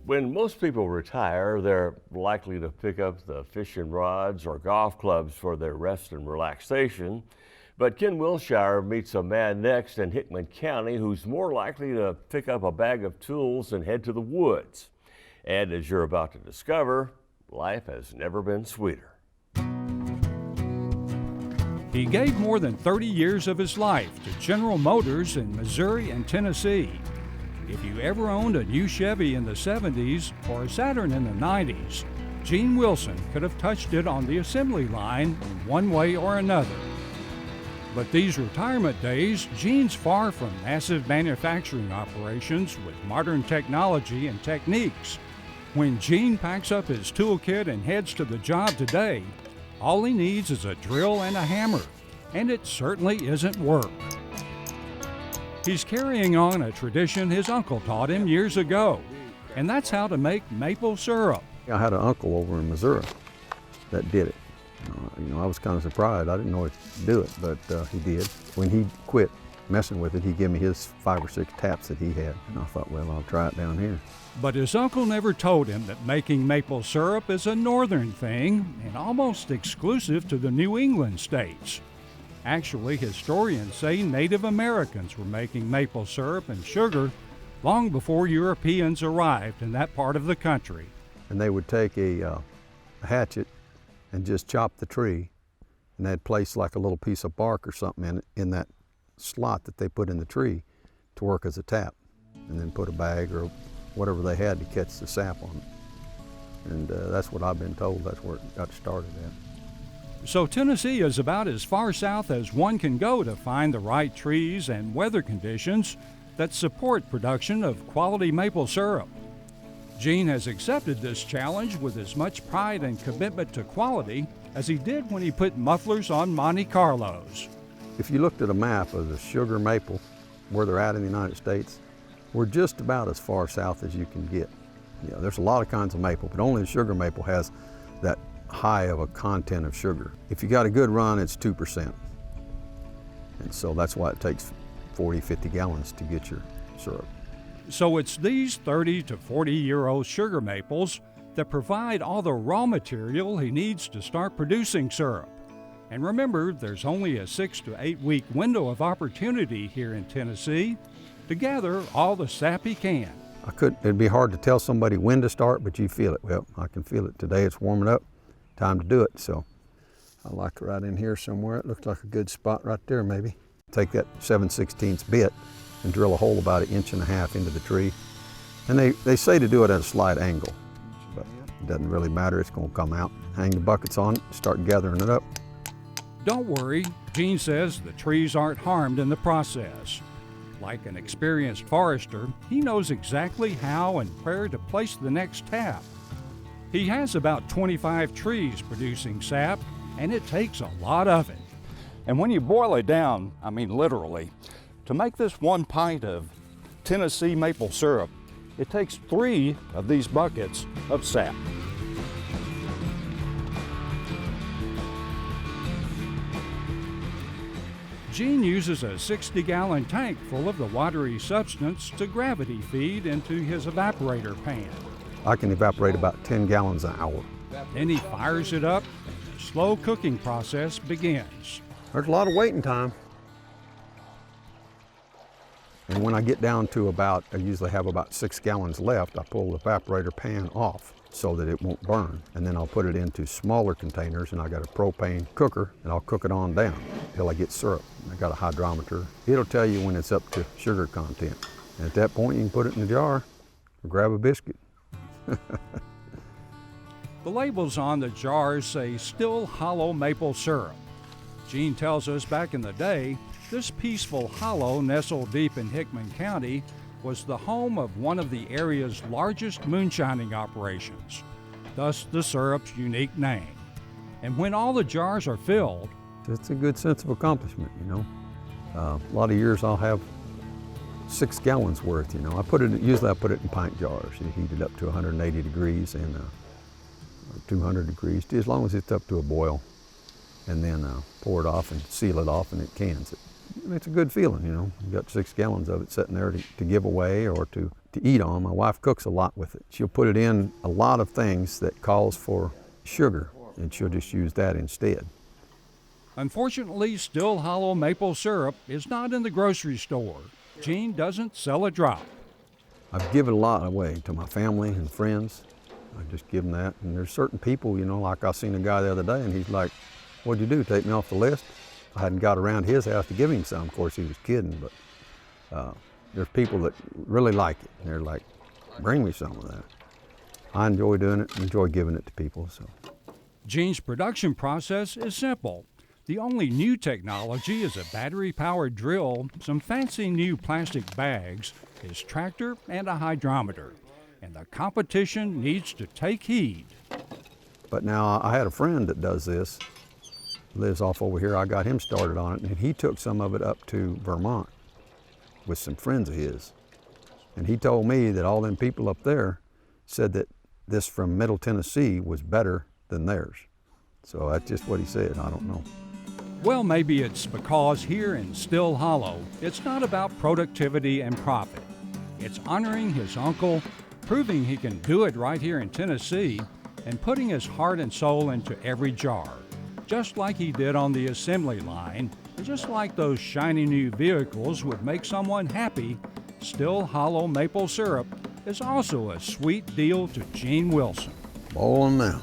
When most people retire, they're likely to pick up the fishing rods or golf clubs for their rest and relaxation. But Ken Wilshire meets a man next in Hickman County who's more likely to pick up a bag of tools and head to the woods. And as you're about to discover, life has never been sweeter. He gave more than 30 years of his life to General Motors in Missouri and Tennessee. If you ever owned a new Chevy in the 70s or a Saturn in the 90s, Gene Wilson could have touched it on the assembly line in one way or another. But these retirement days, Gene's far from massive manufacturing operations with modern technology and techniques. When Gene packs up his toolkit and heads to the job today, all he needs is a drill and a hammer, and it certainly isn't work. He's carrying on a tradition his uncle taught him years ago, and that's how to make maple syrup. I had an uncle over in Missouri that did it. I was kind of surprised. I didn't know he'd do it, but he did. When he quit messing with it, he gave me his 5 or 6 taps that he had, and I thought, well, I'll try it down here. But his uncle never told him that making maple syrup is a northern thing and almost exclusive to the New England states. Actually, historians say Native Americans were making maple syrup and sugar long before Europeans arrived in that part of the country. And they would take a hatchet and just chop the tree, and they'd place like a little piece of bark or something in that slot that they put in the tree to work as a tap, and then put a bag or whatever they had to catch the sap on it. And that's what I've been told, that's where it got started at. So Tennessee is about as far south as one can go to find the right trees and weather conditions that support production of quality maple syrup. Gene has accepted this challenge with as much pride and commitment to quality as he did when he put mufflers on Monte Carlos. If you looked at a map of the sugar maple, where they're at in the United States, we're just about as far south as you can get. There's a lot of kinds of maple, but only the sugar maple has that high of a content of sugar. If you got a good run, it's 2%. And so that's why it takes 40, 50 gallons to get your syrup. So it's these 30 to 40-year-old sugar maples that provide all the raw material he needs to start producing syrup. And remember, there's only a 6 to 8 week window of opportunity here in Tennessee to gather all the sap he can. It'd be hard to tell somebody when to start, but you feel it. Well, I can feel it today. It's warming up, time to do it. So I like right in here somewhere. It looks like a good spot right there maybe. Take that 7/16 bit and drill a hole about 1.5 inches into the tree. And they say to do it at a slight angle, but it doesn't really matter, it's gonna come out. Hang the buckets on it, start gathering it up. Don't worry, Gene says the trees aren't harmed in the process. Like an experienced forester, he knows exactly how and where to place the next tap. He has about 25 trees producing sap, and it takes a lot of it. And when you boil it down, I mean literally, to make this 1 pint of Tennessee maple syrup, it takes 3 of these buckets of sap. Gene uses a 60-gallon tank full of the watery substance to gravity feed into his evaporator pan. I can evaporate about 10 gallons an hour. Then he fires it up, and the slow cooking process begins. There's a lot of waiting time. And when I get down to I usually have about 6 gallons left, I pull the evaporator pan off so that it won't burn. And then I'll put it into smaller containers, and I got a propane cooker, and I'll cook it on down until I get syrup. I got a hydrometer. It'll tell you when it's up to sugar content. And at that point, you can put it in a jar or grab a biscuit. The labels on the jars say still hollow maple syrup. Gene tells us back in the day, this peaceful hollow nestled deep in Hickman County was the home of one of the area's largest moonshining operations, thus the syrup's unique name. And when all the jars are filled, it's a good sense of accomplishment, A lot of years I'll have 6 gallons worth, Usually I put it in pint jars. You heat it up to 180 degrees and 200 degrees, as long as it's up to a boil. And then pour it off and seal it off, and it cans it. it's a good feeling, you know. You got 6 gallons of it sitting there to give away or to eat on. My wife cooks a lot with it. She'll put it in a lot of things that calls for sugar, and she'll just use that instead. Unfortunately, Still Hollow maple syrup is not in the grocery store. Gene doesn't sell a drop. I've given a lot away to my family and friends. I just give them that. And there's certain people, you know, like I seen a guy the other day and he's like, "What'd you do, take me off the list?" I hadn't got around to his house to give him some. Of course, he was kidding, but there's people that really like it. And they're like, "Bring me some of that." I enjoy doing it, enjoy giving it to people. So Gene's production process is simple. The only new technology is a battery-powered drill, some fancy new plastic bags, his tractor, and a hydrometer. And the competition needs to take heed. But now I had a friend that does this, lives off over here. I got him started on it, and he took some of it up to Vermont with some friends of his. And he told me that all them people up there said that this from Middle Tennessee was better than theirs. So that's just what he said. I don't know. Well, maybe it's because here in Still Hollow, it's not about productivity and profit. It's honoring his uncle, proving he can do it right here in Tennessee, and putting his heart and soul into every jar, just like he did on the assembly line, and just like those shiny new vehicles would make someone happy. Still Hollow maple syrup is also a sweet deal to Gene Wilson. Boiling now.